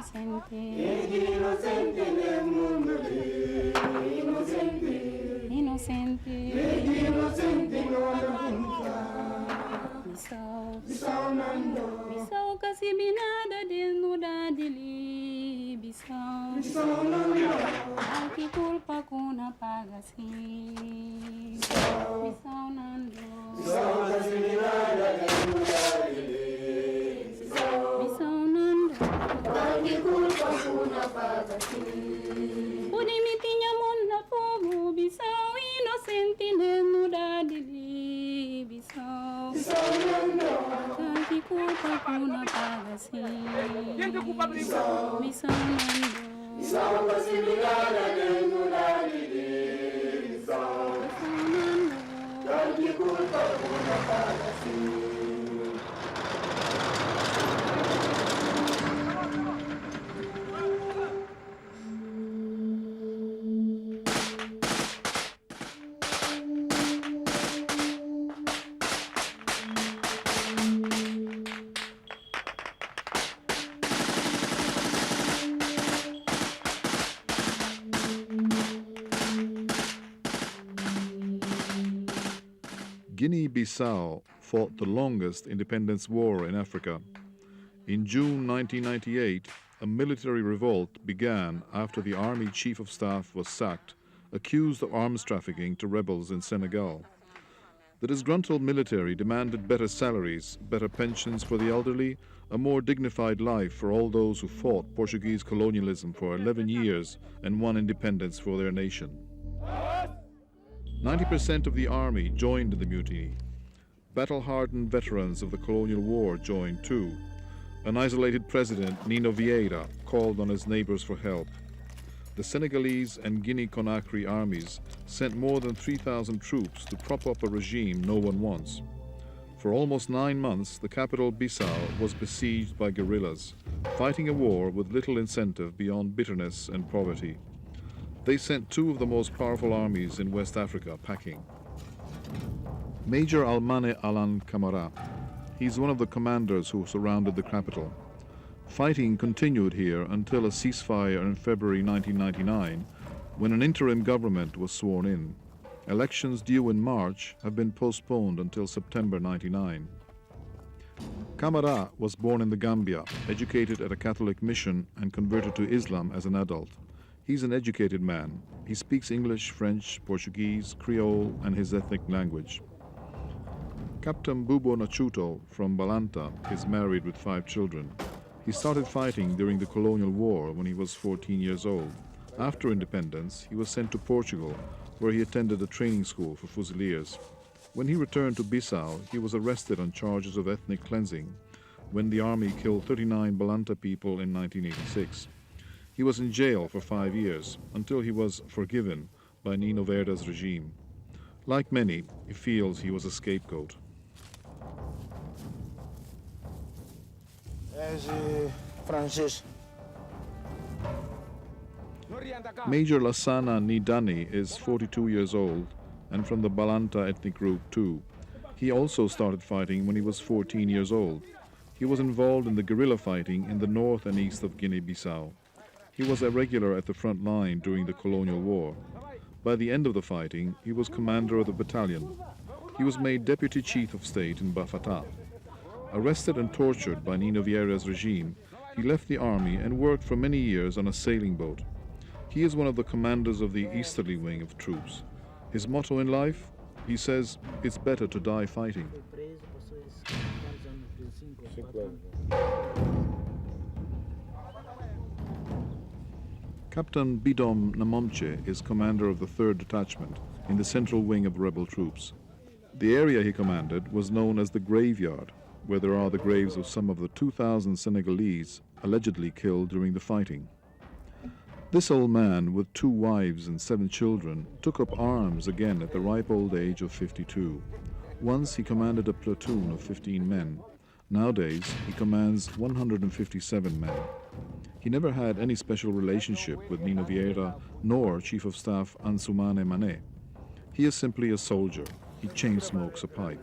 inocente, nel mondo innocente, innocente Bissau kasibinada desnuda dili Bissau Aqui culpa kuna paga sim Bissau nando kasibinada desnuda dili Bissau nando Aqui culpa kuna paga sim Unimitinya mona fogo Bissau inocente desnuda dili Bissau nando Aqui culpa kuna paga sim Bissau nando Bissau kasibinada desnuda dili Bissau nando Aqui culpa kuna paga sim Guinea-bissau fought the longest independence war in Africa. In June 1998, a military revolt began after the army chief of staff was sacked, accused of arms trafficking to rebels in Senegal. The disgruntled military demanded better salaries, better pensions for the elderly, a more dignified life for all those who fought Portuguese colonialism for 11 years and won independence for their nation. 90% of the army joined in the mutiny. Battle-hardened veterans of the colonial war joined too. An isolated president, Nino Vieira, called on his neighbors for help. The Senegalese and Guinea-Conakry armies sent more than 3,000 troops to prop up a regime no one wants. For almost 9 months, the capital Bissau was besieged by guerrillas, fighting a war with little incentive beyond bitterness and poverty. They sent 2 of the most powerful armies in West Africa packing. Major Almane Alan Camara. He's one of the commanders who surrounded the capital. Fighting continued here until a ceasefire in February 1999, when an interim government was sworn in. Elections due in March have been postponed until September 99. Camara was born in the Gambia, educated at a Catholic mission, and converted to Islam as an adult. He's an educated man. He speaks English, French, Portuguese, Creole, and his ethnic language. Captain Bubo Nachuto from Balanta is married with 5 children. He started fighting during the colonial war when he was 14 years old. After independence, he was sent to Portugal, where he attended a training school for fusiliers. When he returned to Bissau, he was arrested on charges of ethnic cleansing when the army killed 39 Balanta people in 1986. He was in jail for 5 years until he was forgiven by Nino Verda's regime. Like many, he feels he was a scapegoat. Major Lassana Nidani is 42 years old and from the Balanta ethnic group too. He also started fighting when he was 14 years old. He was involved in the guerrilla fighting in the north and east of Guinea-Bissau. He was a regular at the front line during the colonial war. By the end of the fighting, he was commander of the battalion. He was made deputy chief of state in Bafata. Arrested and tortured by Nino Vieira's regime, he left the army and worked for many years on a sailing boat. He is one of the commanders of the easterly wing of troops. His motto in life? He says, it's better to die fighting. Captain Bidom Namomche is commander of the 3rd Detachment in the central wing of rebel troops. The area he commanded was known as the Graveyard, where there are the graves of some of the 2,000 Senegalese allegedly killed during the fighting. This old man, with 2 wives and 7 children, took up arms again at the ripe old age of 52. Once he commanded a platoon of 15 men. Nowadays, he commands 157 men. He never had any special relationship with Nino Vieira nor Chief of Staff Ansoumana Mane. He is simply a soldier. He chain smokes a pipe.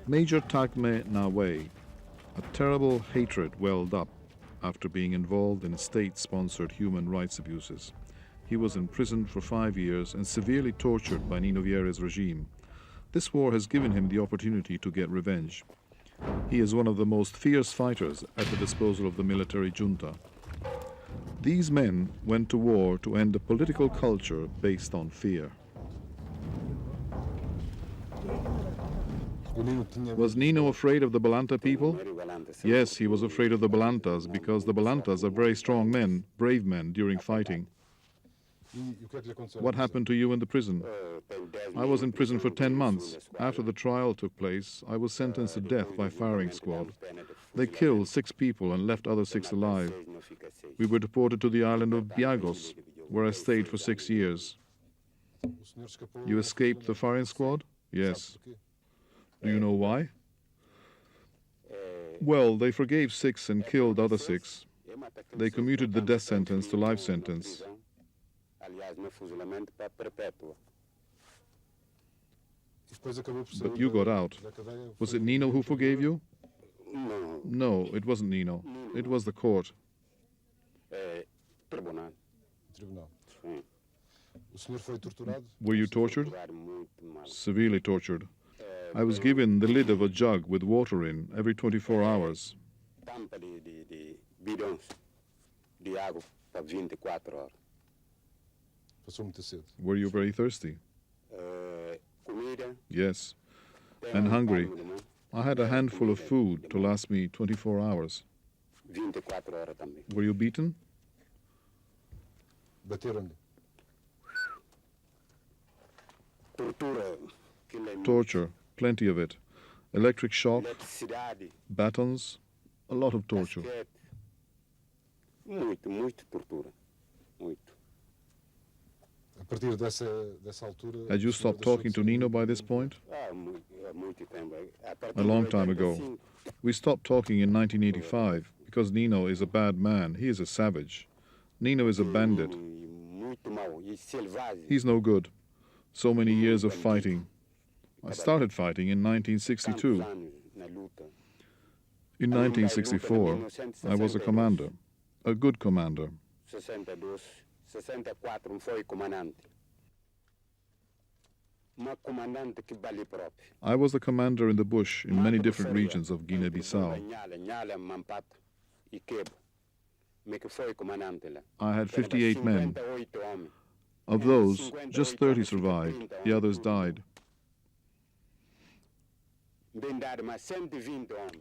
Major Tagme Nawe, a terrible hatred welled up after being involved in state-sponsored human rights abuses. He was imprisoned for 5 years and severely tortured by Nino Vieira's regime. This war has given him the opportunity to get revenge. He is one of the most fierce fighters at the disposal of the military junta. These men went to war to end a political culture based on fear. Was Nino afraid of the Balanta people? Yes, he was afraid of the Balantas because the Balantas are very strong men, brave men during fighting. What happened to you in the prison? I was in prison for 10 months. After the trial took place, I was sentenced to death by firing squad. They killed 6 people and left other 6 alive. We were deported to the island of Biagos, where I stayed for 6 years. You escaped the firing squad? Yes. Do you know why? Well, they forgave 6 and killed other 6. They commuted the death sentence to life sentence. But you got out. Was it Nino who forgave you? No, it wasn't Nino. It was the court. Were you tortured? Severely tortured. I was given the lid of a jug with water in every 24 hours. Were you very thirsty? Yes. And hungry. I had a handful of food to last me 24 hours. Were you beaten? Torture, plenty of it. Electric shock, batons, a lot of torture. Had you stopped talking to Nino by this point? A long time ago. We stopped talking in 1985 because Nino is a bad man. He is a savage. Nino is a bandit. He's no good. So many years of fighting. I started fighting in 1962. In 1964, I was a commander, a good commander. I was the commander in the bush in many different regions of Guinea-Bissau. I had 58 men. Of those, just 30 survived. The others died.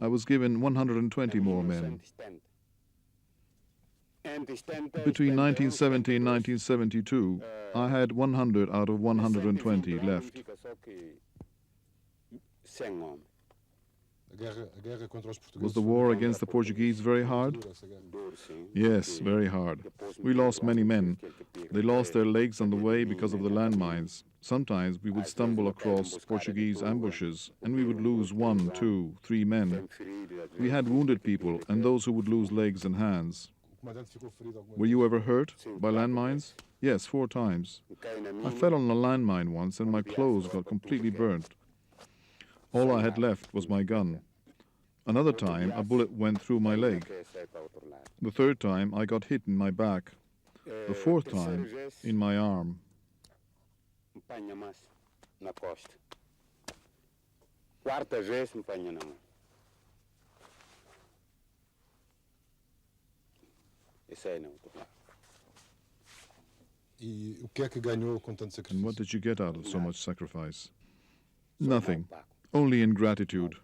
I was given 120 more men. Between 1970 and 1972, I had 100 out of 120 left. Was the war against the Portuguese very hard? Yes, very hard. We lost many men. They lost their legs on the way because of the landmines. Sometimes we would stumble across Portuguese ambushes and we would lose 1, 2, 3 men. We had wounded people and those who would lose legs and hands. Were you ever hurt by landmines? Yes, 4 times. I fell on a landmine once and my clothes got completely burnt. All I had left was my gun. Another time, a bullet went through my leg. The 3rd time, I got hit in my back. The 4th time, in my arm. And what did you get out of so much sacrifice? Nothing. Only ingratitude.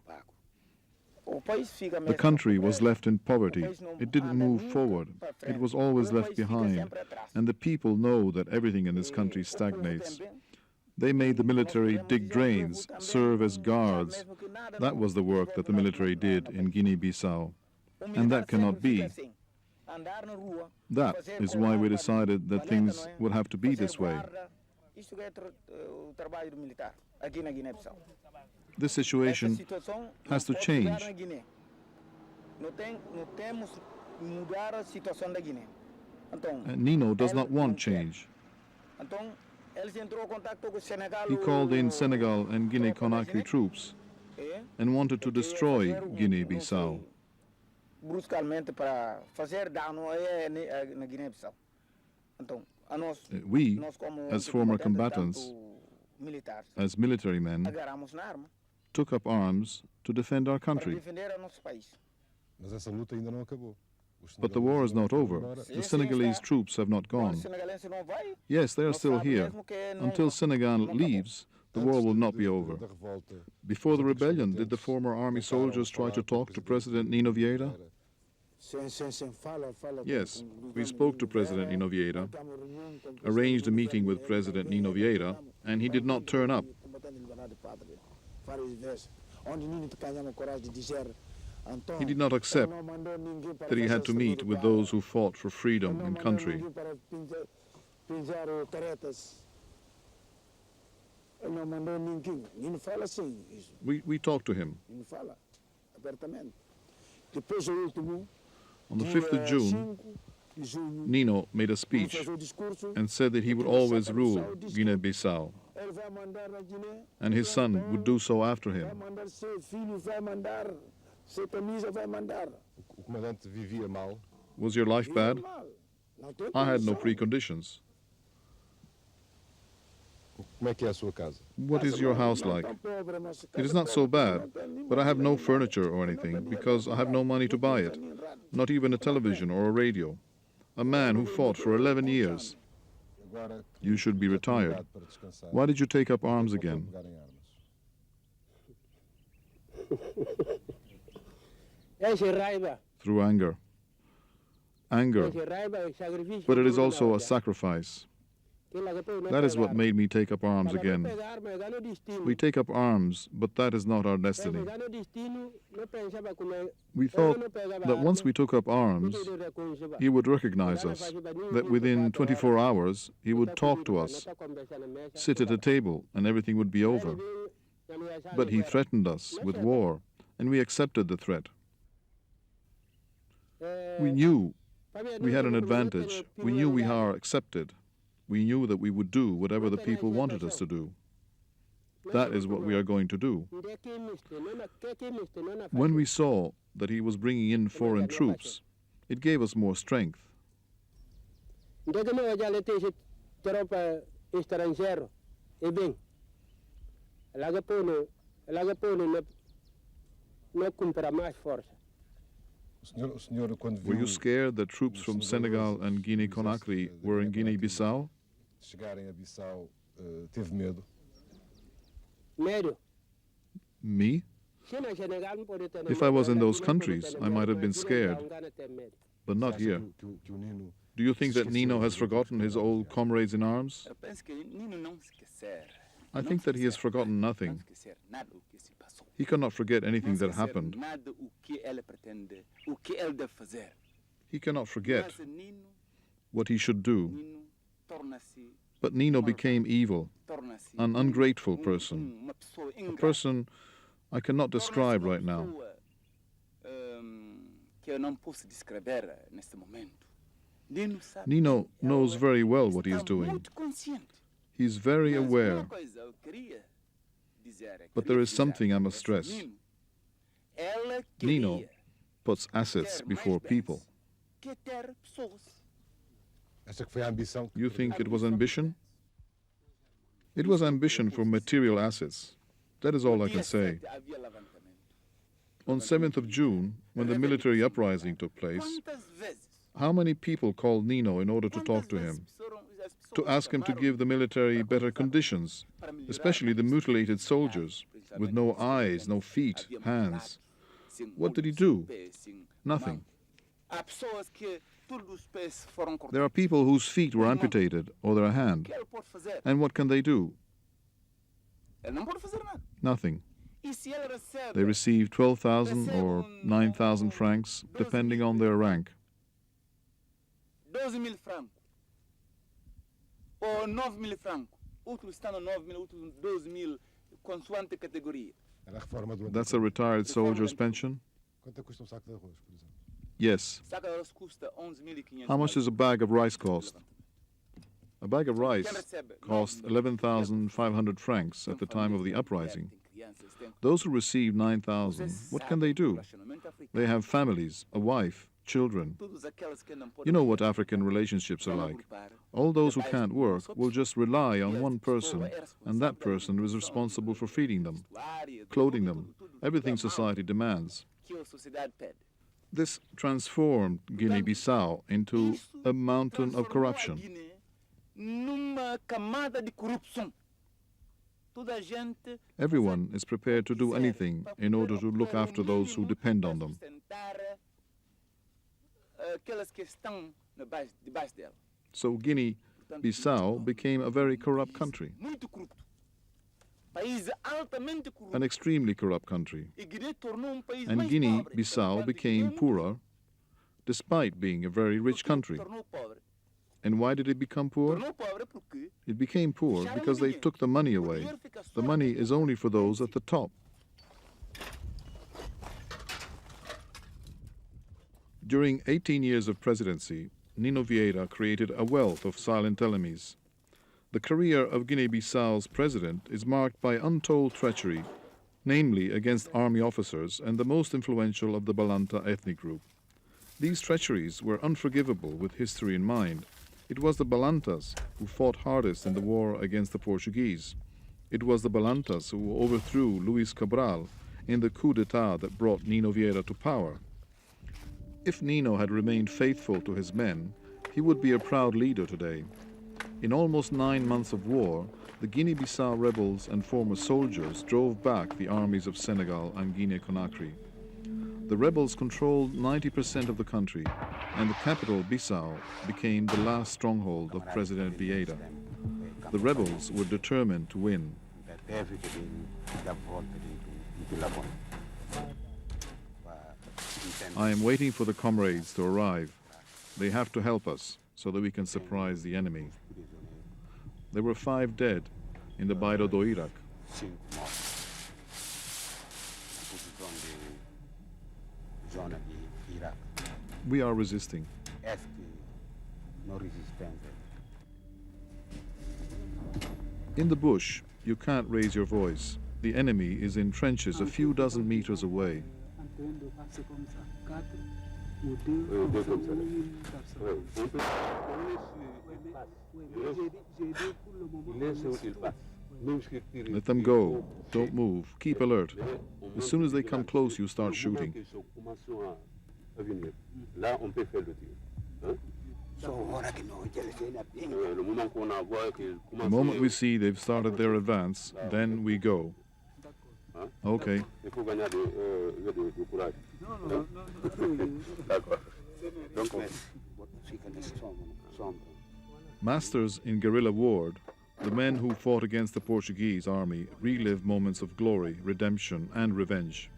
The country was left in poverty. It didn't move forward. It was always left behind. And the people know that everything in this country stagnates. They made the military dig drains, serve as guards. That was the work that the military did in Guinea-Bissau. And that cannot be. That is why we decided that things would have to be this way. This situation has to change. And Nino does not want change. He called in Senegal and Guinea-Conakry troops. and wanted to destroy Guinea-Bissau. Bruscamente para fazer dano na Guiné-Bissau. Então, We, as former combatants, as military men, agarramos na arma took up arms to defend our para country. defender o nosso país. Mas essa luta ainda não acabou. But the war is not over. The Senegalese troops have not O gone. senegalense não vai. Yes, they are still here. Until Senegal leaves, the war will not be over. Da revolta, Before the rebellion, did the former army soldiers try to talk to President Nino Vieira? Yes, we spoke to President Nino Vieira, arranged a meeting with President Nino Vieira, and he did not turn up. He did not accept that he had to meet with those who fought for freedom in country. We talked to him. On the 5th of June, Nino made a speech and said that he would always rule Guinea-Bissau, and his son would do so after him. o comandante vivia mal. Was your life bad? I had no preconditions. Como é que é a sua casa? What is your house like? It is not so bad, but I have no furniture or anything because I have no money to buy it, not even a television or a radio. A man who fought for 11 years. Agora, You should be retired. para descansar. Why did you take up arms again? Pegar em armas. Through anger. Anger. But it is also a sacrifice. That is what made me take up arms again. We take up arms, but that is not our destiny. We thought that once we took up arms, he would recognize us, that within 24 hours he would talk to us, sit at a table, and everything would be over. But he threatened us with war, and we accepted the threat. We knew we had an advantage. We knew we are accepted. We knew that we would do whatever the people wanted us to do. That is what we are going to do. When we saw that he was bringing in foreign troops, it gave us more strength. O senhor, quando Were viu you scared that troops from Senegal and Guinea-Conakry were in Guinea-Bissau? chegarem a Bissau, teve medo? Me? If I was in those countries, I might have been scared, but not here. Que o Nino Do you think that Nino has forgotten his old comrades in arms? Eu penso que Nino não esquecer. I think that he has forgotten nothing. Esquecer nada o que se passou. He cannot forget anything that happened. Nada o que ele pretende, o que ele deve fazer. He cannot forget Mas Nino, what he should do. Nino torna-se, But Nino became evil, torna-se an ungrateful person, uma pessoa a ingrata. person I cannot describe Torna-se uma right now. pessoa, que eu não posso descrever neste momento. Nino sabe Nino quem é knows ele. very well what he is Está doing. muito consciente. He's very Mas aware, uma coisa eu queria dizer, but there is queria something I dizer must stress. Nino, ela Nino queria puts assets ter before mais bens people. que ter pessoas. Acha que foi a ambição que You think it was ambition? It was ambition for material assets. That is all I can say. Havia levantamento. On 7th of June, when the military uprising took place, Quantas vezes? how many people called Nino in order to talk to him, to ask him to give the military better conditions, especially the mutilated soldiers, with no eyes, no feet, hands? What did he do? Nothing. Há pessoas que todos os pés foram cortados. There are people whose feet were amputated or their hand. O que ele pode fazer? And what can they do? Ele não pode fazer nada. Nothing. E se ele recebe They receive 12,000 or 9,000 francs, depending on their rank. 12.000 francos ou 9.000 francos, outros estão no 9.000, outros 12.000, consoante categoria. era a reforma do That's a retired soldier's pension? Quanto custa um saco de arroz, por exemplo? Yes. Saca de arroz custa 11.500. How much does a bag of rice cost? A bag of rice cost 11,500 francs at the time of the uprising. Those who receive 9,000, what can they do? They have families, a wife, children. You know what African relationships are like. All those who can't work will just rely on one person, and that person is responsible for feeding them, clothing them, everything society demands. This transformed Guinea-Bissau into a mountain of corruption. Everyone is prepared to do anything in order to look after those who depend on them. So Guinea-Bissau became a very corrupt country, an extremely corrupt country. And Guinea-Bissau became poorer despite being a very rich country. And why did it become poor? It became poor because they took the money away. The money is only for those at the top. During 18 years of presidency, Nino Vieira created a wealth of silent enemies. The career of Guinea-Bissau's president is marked by untold treachery, namely against army officers and the most influential of the Balanta ethnic group. These treacheries were unforgivable with history in mind. It was the Balantas who fought hardest in the war against the Portuguese. It was the Balantas who overthrew Luis Cabral in the coup d'etat that brought Nino Vieira to power. If Nino had remained faithful to his men, he would be a proud leader today. In almost 9 months of war, the Guinea-Bissau rebels and former soldiers drove back the armies of Senegal and Guinea-Conakry. The rebels controlled 90% of the country, and the capital, Bissau, became the last stronghold of President Vieira. The rebels were determined to win. I am waiting for the comrades to arrive. They have to help us so that we can surprise the enemy. There were 5 dead in the Bairro do Iraq. We are resisting. In the bush, you can't raise your voice. The enemy is in trenches a few dozen meters away. Let them go. Don't move. Keep alert. As soon as they come close, you start shooting. The moment we see they've started their advance, then we go. Okay. Masters in guerrilla war, the men who fought against the Portuguese army relived moments of glory, redemption, and revenge.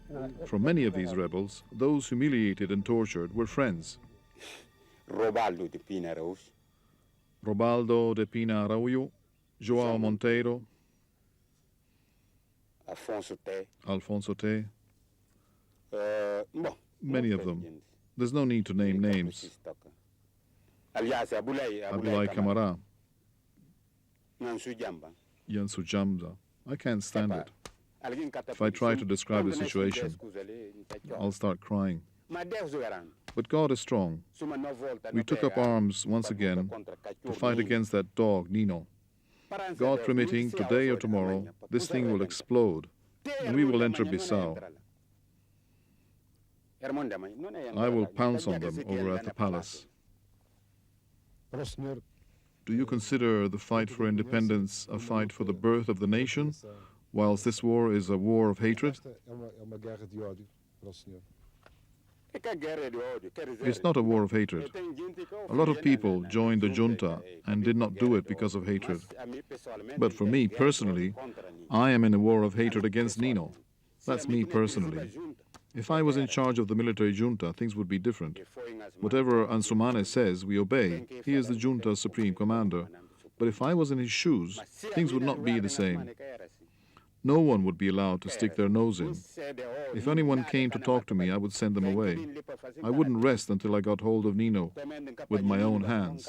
For many of these rebels, those humiliated and tortured were friends. Robaldo de Pina Araújo, João Monteiro, Alfonso Té, many of them. There's no need to name names. Abulai Camara, Yansu Jamba. I can't stand it. If I try to describe the situation, I'll start crying. But God is strong. We took up arms once again to fight against that dog, Nino. God permitting, today or tomorrow, this thing will explode, and we will enter Bissau. I will pounce on them over at the palace. Do you consider the fight for independence a fight for the birth of the nation, whilst this war is a war of hatred? It's not a war of hatred. A lot of people joined the junta and did not do it because of hatred. But for me personally, I am in a war of hatred against Nino. That's me personally. If I was in charge of the military junta, things would be different. Whatever Ansumane says, we obey. He is the junta's supreme commander. But if I was in his shoes, things would not be the same. No one would be allowed to stick their nose in. If anyone came to talk to me, I would send them away. I wouldn't rest until I got hold of Nino with my own hands.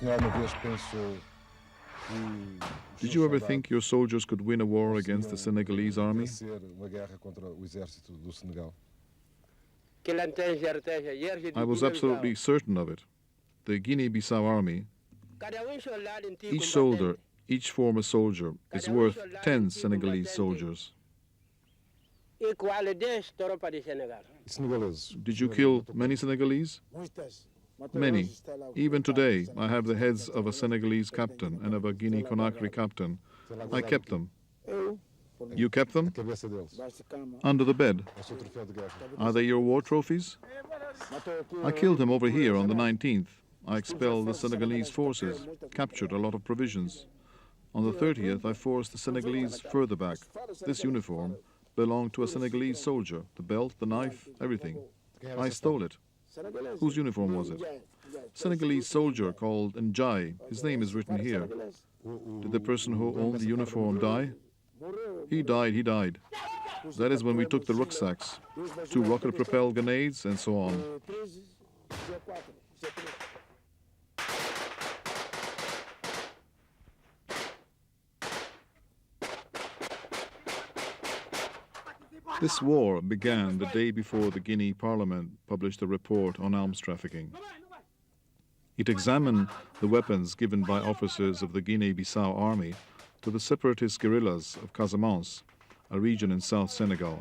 senhor alguma vez pensou Did you ever think your soldiers could win a war against the Senegalese army? vencer uma guerra contra o exército do Senegal? I was absolutely certain of it. The Guinea-Bissau army, each soldier, each former soldier, is worth 10 Senegalese soldiers. Senegaleses. Did you kill many Senegalese? Many. Even today, I have the heads of a Senegalese captain and of a Guinea-Conakry captain. I kept them. You kept them? Cabeça deles. Under the bed. É o seu troféu de guerra. Are they your war trophies? I killed him over here on the 19th. I expelled the Senegalese forces, captured a lot of provisions. On the 30th, I forced the Senegalese further back. This uniform belonged to a Senegalese soldier. The belt, the knife, everything. I stole it. Whose uniform was it? Senegalese soldier called Njai. His name is written here. Did the person who owned the uniform die? He died. That is when we took the rucksacks, 2 rocket-propelled grenades, and so on. This war began the day before the Guinea Parliament published a report on arms trafficking. It examined the weapons given by officers of the Guinea-Bissau army to the separatist guerrillas of Casamance, a region in South Senegal.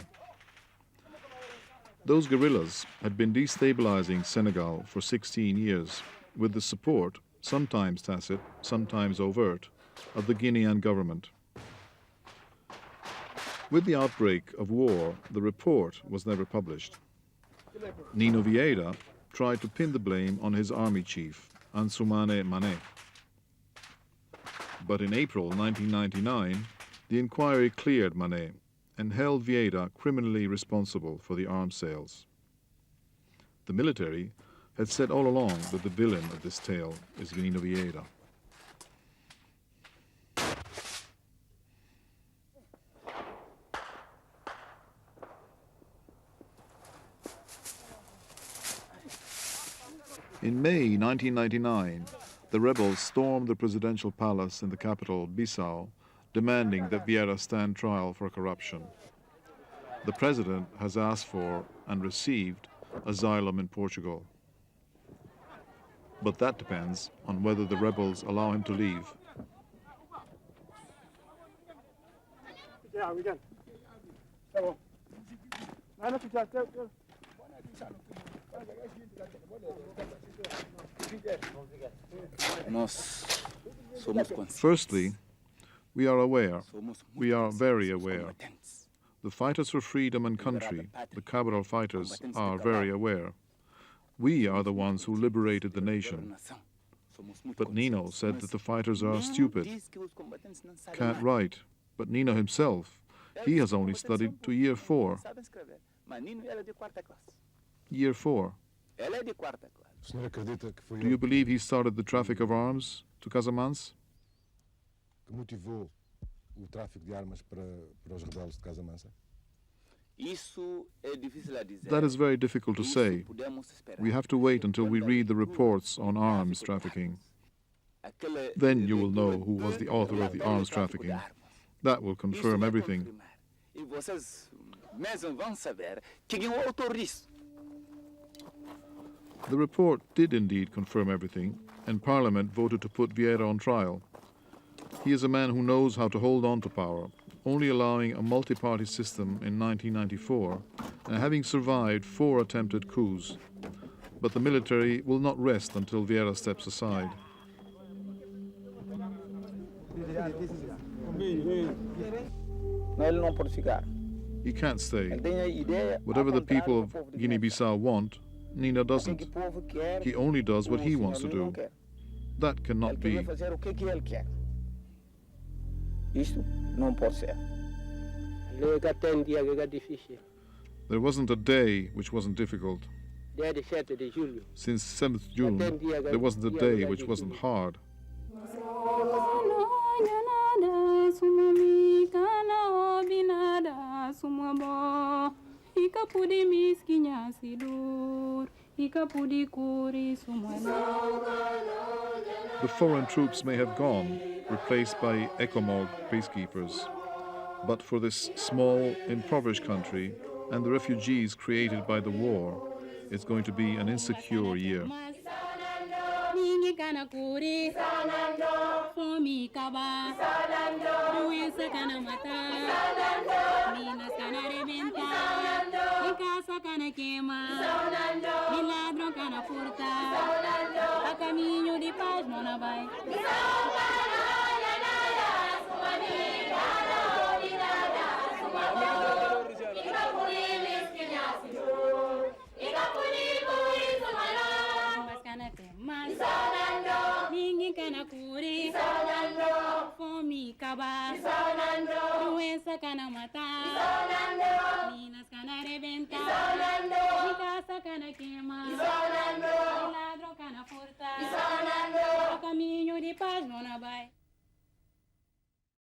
Those guerrillas had been destabilizing Senegal for 16 years with the support, sometimes tacit, sometimes overt, of the Guinean government. With the outbreak of war, the report was never published. Nino Vieira tried to pin the blame on his army chief, Ansoumana Mané. But in April 1999, the inquiry cleared Mané and held Vieira criminally responsible for the arms sales. The military had said all along that the villain of this tale is Nino Vieira. In May 1999, the rebels stormed the presidential palace in the capital, Bissau, demanding that Vieira stand trial for corruption. The president has asked for and received asylum in Portugal. But that depends on whether the rebels allow him to leave. Firstly, we are very aware. The fighters for freedom and country, the Cabral fighters, are very aware. We are the ones who liberated the nation. But Nino said that the fighters are stupid, can't write. But Nino himself, he has only studied to year 4. Year 4. Do you believe he started the traffic of arms to Casamance? Que motivou o tráfico de armas para os rebeldes de Casamance? That is very difficult to say. We have to wait until we read the reports on arms trafficking. Then you will know who was the author of the arms trafficking. That will confirm everything. The report did indeed confirm everything, and Parliament voted to put Vieira on trial. He is a man who knows how to hold on to power, only allowing a multi-party system in 1994 and having survived 4 attempted coups. But the military will not rest until Vieira steps aside. He can't stay. Whatever the people of Guinea-Bissau want, Nino doesn't. He only does what he wants to do. That cannot be. There wasn't a day which wasn't difficult. Since 7th June, there wasn't a day which wasn't hard. Ika pudi miskinya sidur, ika pudi kuri sumana. The foreign troops may have gone, replaced by ECOMOG peacekeepers. But for this small, impoverished country and the refugees created by the war, it's going to be an insecure year. Doença cana matar, minas cana arrebentar, de caça cana queima, de ladrão cana furtar, a caminho de paz não vai.